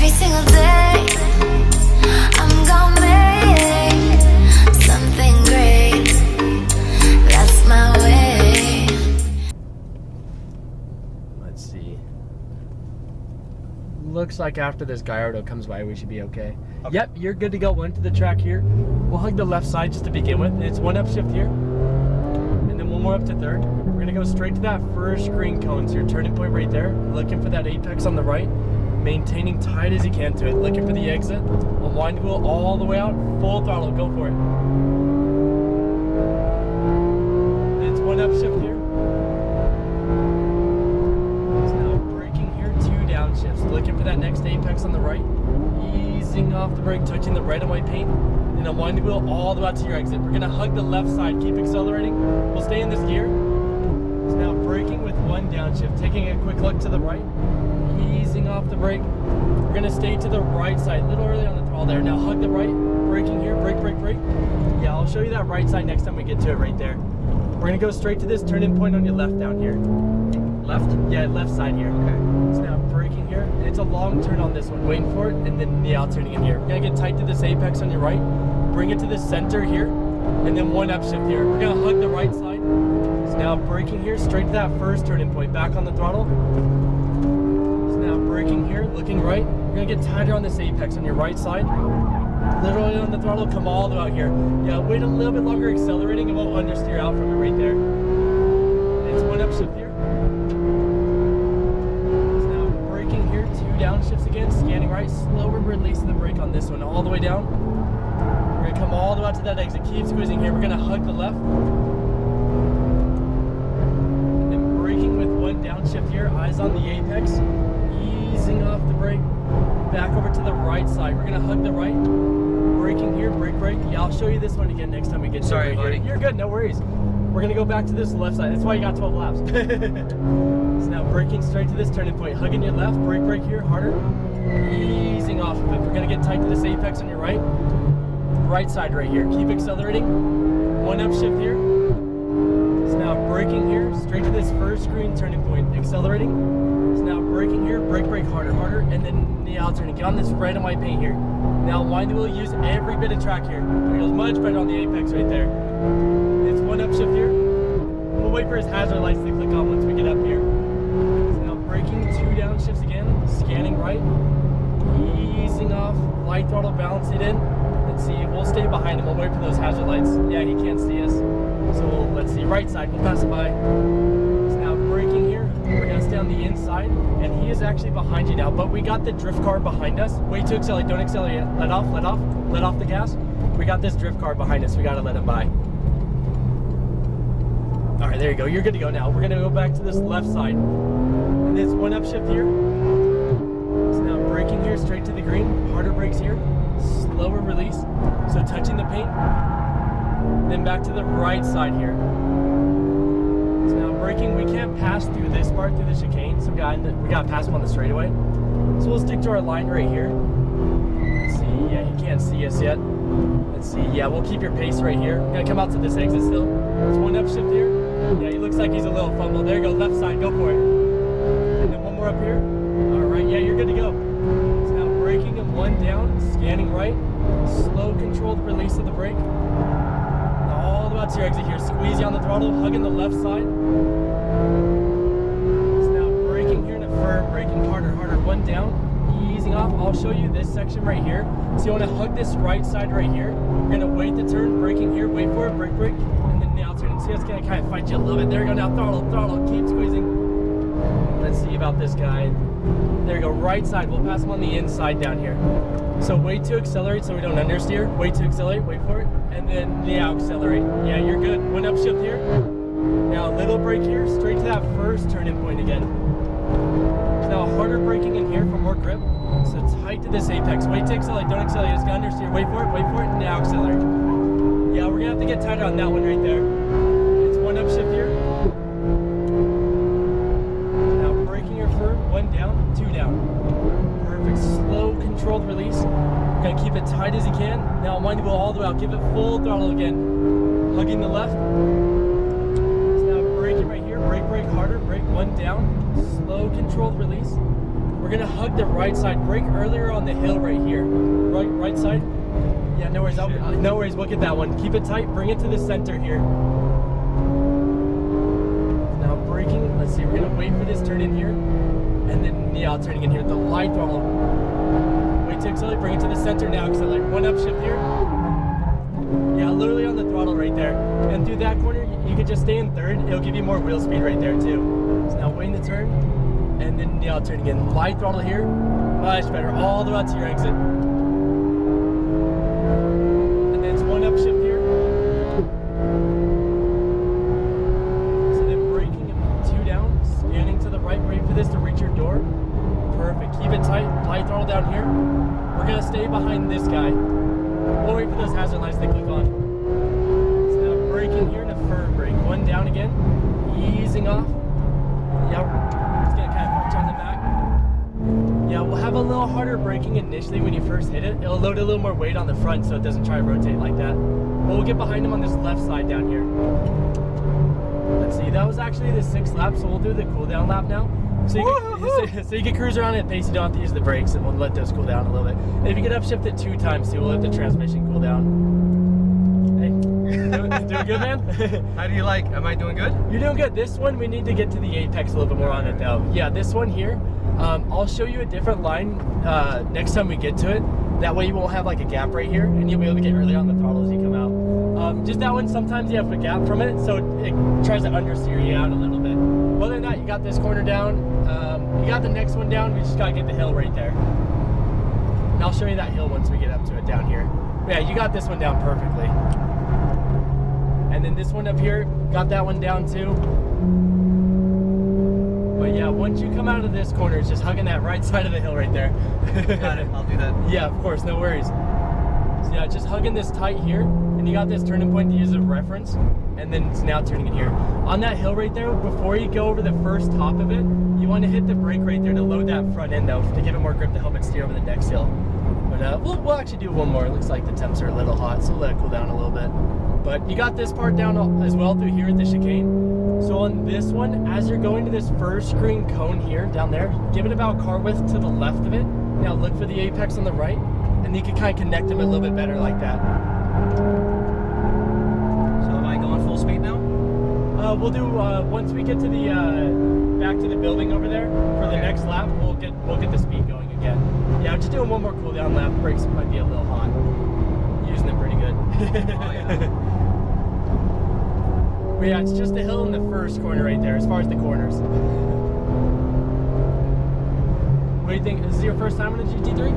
Every single day, I'm gonna make something great. That's my way. Let's see. Looks like after this Gallardo comes by, we should be okay. Yep, you're good to go. One to the track here. We'll hug the left side just to begin with. And it's one upshift here. And then one more up to third. We're gonna go straight to that first green cone. So your turning point right there. Looking for that apex on the right. Maintaining tight as you can to it. Looking for the exit. Unwind wheel all the way out. Full throttle. Go for it. And it's one upshift here. So now braking here. Two downshifts. Looking for that next apex on the right. Easing off the brake. Touching the red and white paint. And unwind the wheel all the way out to your exit. We're gonna hug the left side. Keep accelerating. We'll stay in this gear. So now braking with one downshift. Taking a quick look to the right. Easing off the brake. We're gonna stay to the right side, a little early on the throttle there. Now hug the right, braking here, brake, brake, brake. Yeah, I'll show you that right side next time we get to it right there. We're gonna go straight to this turn-in point on your left down here. Left? Yeah, left side here. Okay. So now braking here. And it's a long turn on this one. Waiting for it, and then yeah, turning in here. We're gonna get tight to this apex on your right. Bring it to the center here, and then one upshift here. We're gonna hug the right side. So now braking here, straight to that first turn-in point. Back on the throttle. Now braking here, looking right. You're gonna get tighter on this apex on your right side. Literally on the throttle, come all the way out here. Yeah, wait a little bit longer accelerating and we'll understeer out from it right there. It's one upshift here. So now braking here, two downshifts again, scanning right, slower release of the brake on this one, all the way down. We're gonna come all the way out to that exit, keep squeezing here. We're gonna hug the left. And then braking with one downshift here, eyes on the apex. Easing off the brake, back over to the right side. We're gonna hug the right, braking here, brake, brake. Yeah, I'll show you this one again next time we get to it. Sorry, buddy. You're good, no worries. We're gonna go back to this left side. That's why you got 12 laps. So now braking straight to this turning point, hugging your left, brake, brake here, harder. Easing off of it. We're gonna get tight to this apex on your right. Right side right here. Keep accelerating. One upshift here. So now braking here, straight to this first green turning point, accelerating. Now braking here, brake, brake, harder, harder, and then yeah, I'll turn it. Get on this red and white paint here. Now wind the wheel, use every bit of track here. It goes much better on the apex right there. It's one upshift here. We'll wait for his hazard lights to click on once we get up here. So now braking, two downshifts again, scanning right, easing off, light throttle, balance it in. Let's see, we'll stay behind him. We'll wait for those hazard lights. Yeah, he can't see us. So let's see, right side, we'll pass it by. So now braking here. We're gonna stay on the inside, and he is actually behind you now, but we got the drift car behind us. Way to accelerate, don't accelerate yet. Let off, let off, let off the gas. We got this drift car behind us, we gotta let him by. All right, there you go, you're good to go now. We're gonna go back to this left side. And there's one upshift here. So now braking here, straight to the green, harder brakes here, slower release. So touching the paint, then back to the right side here. So now braking, we can't pass through this part, through the chicane. We gotta pass him on the straightaway. So we'll stick to our line right here. Let's see, yeah, he can't see us yet. Let's see, yeah, we'll keep your pace right here. We're gonna come out to this exit still. There's one upshift here. Yeah, he looks like he's a little fumble. There you go, left side, go for it. And then one more up here. All right, yeah, you're good to go. So now braking and one down, scanning right. Slow controlled release of the brake. All the way out to your exit here. Squeeze you on the throttle, hugging the left side. So now braking here in a firm, braking harder, harder. One down, easing off. I'll show you this section right here. So you want to hug this right side right here. We're going to wait the turn, braking here, wait for it, brake, brake, and then now turn. See, it's going to kind of fight you a little bit. There you go, now throttle, throttle, keep squeezing. Let's see about this guy. There you go, right side. We'll pass him on the inside down here. So wait to accelerate so we don't understeer. Wait to accelerate, wait for it, and then now accelerate. Yeah, you're good. One upshift here. Now a little brake here, straight to that first turn-in point again. So now harder braking in here for more grip. So tight to this apex. Wait to accelerate, don't accelerate. It's gonna understeer. Wait for it, now accelerate. Yeah, we're gonna have to get tighter on that one right there. It's one upshift here. Now braking here for one down, two down. Perfect, slow controlled release. We're gonna keep it tight as you can. Now wind the wheel all the way out, give it full throttle again. Hugging the left. So now braking right here, brake, brake, harder, brake, one down. Slow controlled release. We're gonna hug the right side. Brake earlier on the hill right here. Right side. Yeah, no worries. No worries. We'll get that one. Keep it tight. Bring it to the center here. Now braking. Let's see. We're gonna wait for this turn in here, and then yeah, turning in here. The light throttle. Wait to accelerate. Bring it to the center now. Accelerate. One upshift here. Yeah, literally on the throttle right there. And through that corner, you could just stay in third. It'll give you more wheel speed right there too. So now waiting the turn, and then yeah, turn again. Light throttle here. Much better. All the way out to your exit. Upshift here. So then braking and 2 down, scanning to the right, wait for this to reach your door. Perfect. Keep it tight. Light throttle down here. We're gonna stay behind this guy. We'll wait for those hazard lights to click on. So now braking here and a firm brake. 1 down again. Easing off. Yep. It's gonna kind of turn the back. Yeah, we'll have a little harder braking initially when you first hit it. It'll load a little more weight on the front so it doesn't try to rotate like that. But we'll get behind him on this left side down here. Let's see, that was actually the 6th lap, so we'll do the cool down lap now. So you can cruise around at pace, you don't have to use the brakes, and we'll let those cool down a little bit. And if you get upshift it 2 times too, we'll let the transmission cool down. Hey, doing good, man? How do you like? Am I doing good? You're doing good. This one, we need to get to the apex a little bit more on it though. Yeah, this one here, I'll show you a different line next time we get to it. That way you won't have like a gap right here, and you'll be able to get really on the throttle as you come out. Just that one, sometimes you have a gap from it, so it tries to understeer you out a little bit. Other than that, you got this corner down. You got the next one down. We just gotta get the hill right there. And I'll show you that hill once we get up to it down here. But yeah, you got this one down perfectly. And then this one up here, got that one down too. But yeah, once you come out of this corner, it's just hugging that right side of the hill right there. Got it, I'll do that. Yeah, of course, no worries. So yeah, just hugging this tight here, and you got this turning point to use as a reference, and then it's now turning in here. On that hill right there, before you go over the first top of it, you want to hit the brake right there to load that front end though, to give it more grip to help it steer over the next hill. But we'll actually do one more. It looks like the temps are a little hot, so we'll let it cool down a little bit. But you got this part down as well through here at the chicane. So on this one, as you're going to this first green cone here, down there, give it about car width to the left of it. Now look for the apex on the right, and you can kind of connect them a little bit better like that. So am I going full speed now? We'll do, once we get to the, back to the building over there, for the next lap, we'll get the speed going again. Yeah, I'm just doing one more cool down lap. Brakes might be a little hot. Using them pretty good. Oh, yeah. But yeah, it's just the hill in the first corner right there, as far as the corners. What do you think? Is this your first time on a GT3?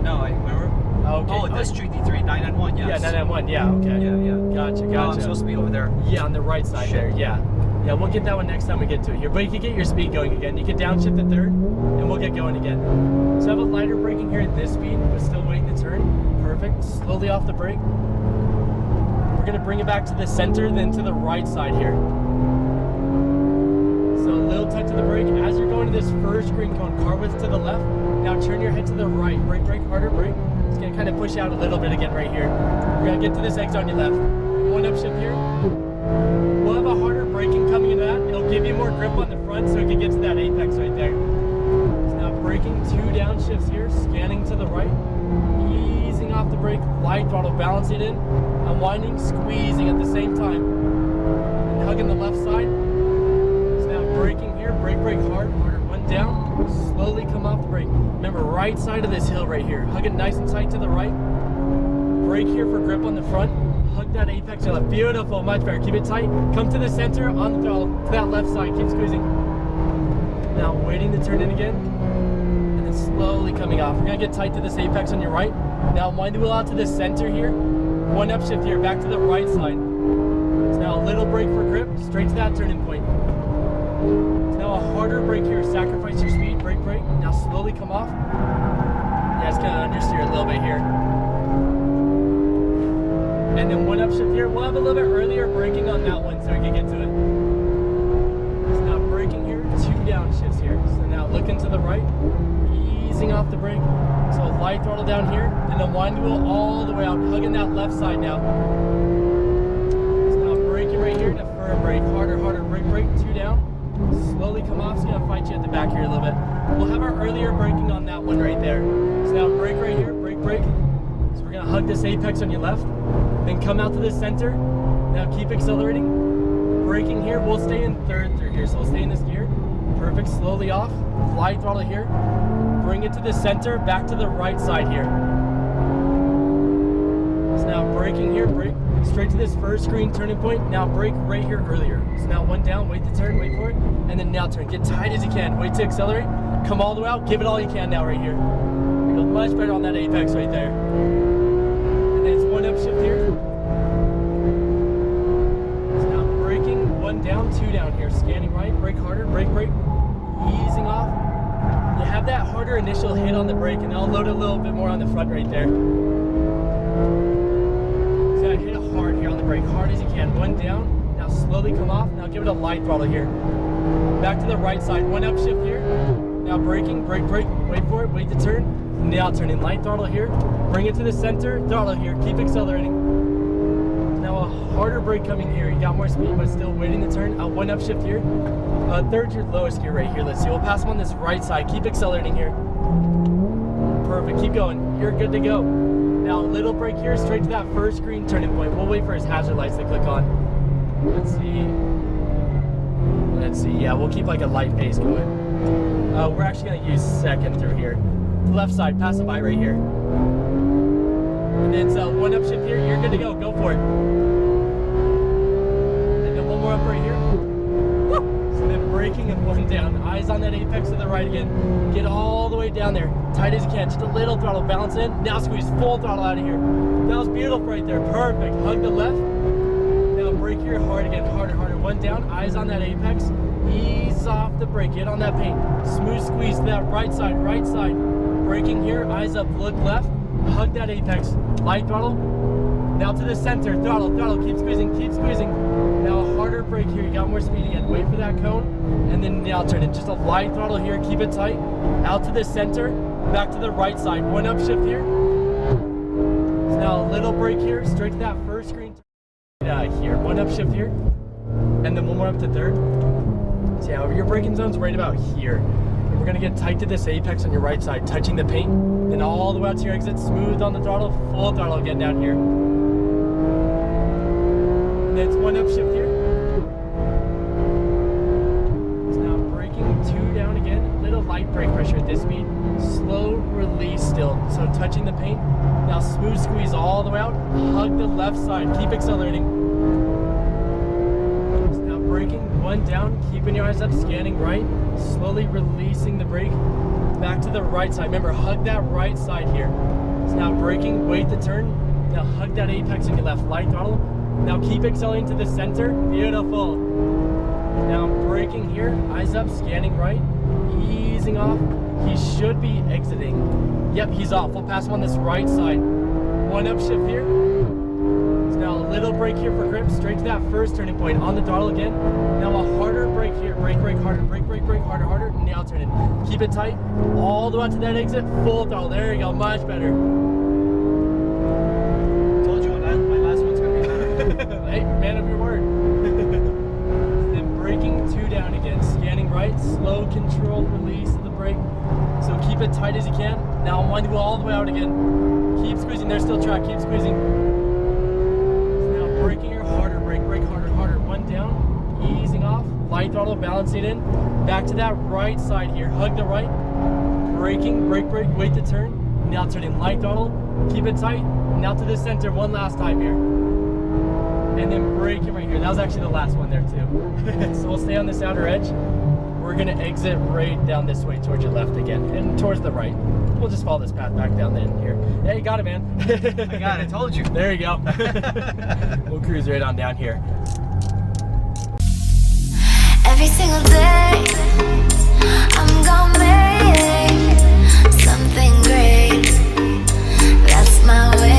No, I remember. Oh, okay. Oh, this GT3 991, yes. Yeah, 991, yeah, okay. Yeah. Gotcha. Oh, I'm supposed to be over there. Yeah, on the right side there, yeah. Yeah, we'll get that one next time we get to it here. But you can get your speed going again. You can downshift the third, and we'll get going again. So I have a lighter braking here at this speed, but still waiting to turn. Perfect. Slowly off the brake. We're gonna bring it back to the center, then to the right side here. So a little touch of the brake. As you're going to this first green cone, car width to the left. Now turn your head to the right. Brake harder, brake. It's gonna kind of push out a little bit again right here. We're gonna get to this exit on your left. One upshift here. We'll have a harder braking coming into that. It'll give you more grip on the front so it can get to that apex right there. So now braking 2 downshifts here, scanning to the right. Easing off the brake, light throttle, balancing it in, unwinding, squeezing at the same time, and hugging the left side. So now braking here, brake hard, harder, 1 down, slowly come off the brake. Remember, right side of this hill right here, hug it nice and tight to the right, brake here for grip on the front, hug that apex to the left, beautiful, much better, keep it tight, come to the center, on the throttle, to that left side, keep squeezing. Now waiting to turn in again, slowly coming off. We're gonna get tight to this apex on your right. Now wind the wheel out to the center here. 1 upshift here, back to the right side. So now a little brake for grip, straight to that turning point. So now a harder brake here, sacrifice your speed, brake. Now slowly come off. Yeah, it's gonna understeer a little bit here. And then 1 upshift here. We'll have a little bit earlier braking on that one so we can get to it. So now braking here, 2 downshifts here. So now looking to the right. Easing off the brake, so light throttle down here, and then wind the wheel all the way out, hugging that left side now. So now braking right here, and a firm brake, harder, brake, 2 down, slowly come off, it's gonna fight you at the back here a little bit. We'll have our earlier braking on that one right there. So now brake right here, brake, brake. So we're gonna hug this apex on your left, then come out to the center. Now keep accelerating. Braking here, we'll stay in third through here. So we'll stay in this gear. Perfect, slowly off. Glide throttle here. Bring it to the center, back to the right side here. So now braking here, brake. Straight to this first green turning point. Now brake right here earlier. So now one down, wait to turn, wait for it, and then now turn. Get tight as you can. Wait to accelerate. Come all the way out. Give it all you can now right here. You go much better on that apex right there. And then it's one upshift here. So now braking, one down, two down here. Scanning right, brake harder, brake, brake. Easing off. You have that harder initial hit on the brake, and I'll load a little bit more on the front right there. So hit it hard here on the brake, hard as you can. One down, now slowly come off. Now give it a light throttle here. Back to the right side, one upshift here. Now braking, brake, brake, wait for it, wait to turn. Now turning, light throttle here. Bring it to the center, throttle here, keep accelerating. Now a harder brake coming here. You got more speed, but still waiting to turn. One upshift here. Third's your lowest gear right here. Let's see, we'll pass them on this right side. Keep accelerating here. Perfect, keep going. You're good to go. Now a little brake here, straight to that first green turning point. We'll wait for his hazard lights to click on. Let's see. Yeah, we'll keep like a light pace going. We're actually gonna use second through here. Left side, pass them by right here. And then it's one upshift here. You're good to go. Go for it. And then one more up right here. Woo! So then braking and one down. Eyes on that apex to the right again. Get all the way down there. Tight as you can. Just a little throttle. Balance in. Now squeeze full throttle out of here. That was beautiful right there. Perfect. Hug the left. Now brake here hard again. Harder, harder. One down. Eyes on that apex. Ease off the brake. Get on that paint. Smooth squeeze to that right side. Right side. Braking here. Eyes up. Look left. Hug that apex. Light throttle. Now to the center. Throttle, throttle. Keep squeezing, keep squeezing. Now a harder brake here. You got more speed again. Wait for that cone. And then now turn it. Just a light throttle here. Keep it tight. Out to the center. Back to the right side. One upshift here. So now a little brake here. Straight to that first screen. Here. One upshift here. And then one more up to third. So yeah, your braking zone's right about here. And we're gonna get tight to this apex on your right side, touching the paint. Then all the way out to your exit, smooth on the throttle, full throttle again down here. And then it's one upshift here. So now braking, two down again. Little light brake pressure at this speed. Slow release still. So touching the paint. Now smooth squeeze all the way out. Hug the left side. Keep accelerating. So now braking, one down. Keeping your eyes up, scanning right. Slowly releasing the brake. Back to the right side. Remember, hug that right side here. So now braking, wait to turn. Now hug that apex on your left, light throttle. Now keep accelerating to the center. Beautiful. Now braking here, eyes up, scanning right. Easing off. He should be exiting. Yep, he's off. We'll pass him on this right side. One upshift here. So now a little brake here for grip. Straight to that first turning point. On the throttle again. Now a harder brake here. Brake, brake, harder. Brake, brake, brake, harder, harder. Now turn it. Keep it tight. All the way to that exit. Full throttle. There you go. Much better. Told you my last one's gonna be better. Hey, man of your word. Then braking, two down again. Scanning right. Slow, controlled release of the brake. So keep it tight as you can. Now wind it all the way out again. Keep squeezing. There's still track. Keep squeezing. So now braking here. Harder. Brake, brake, harder, harder. One down. Easing off. Light throttle, balancing in. Back to that right side here. Hug the right. Braking, brake, brake, wait to turn. Now turning, light throttle. Keep it tight. Now to the center one last time here. And then braking right here. That was actually the last one there too. So we'll stay on this outer edge. We're gonna exit right down this way towards your left again and towards the right. We'll just follow this path back down in here. Yeah, you got it, man. I got it, told you. There you go. We'll cruise right on down here. Every single day, I'm gonna make something great. That's my way.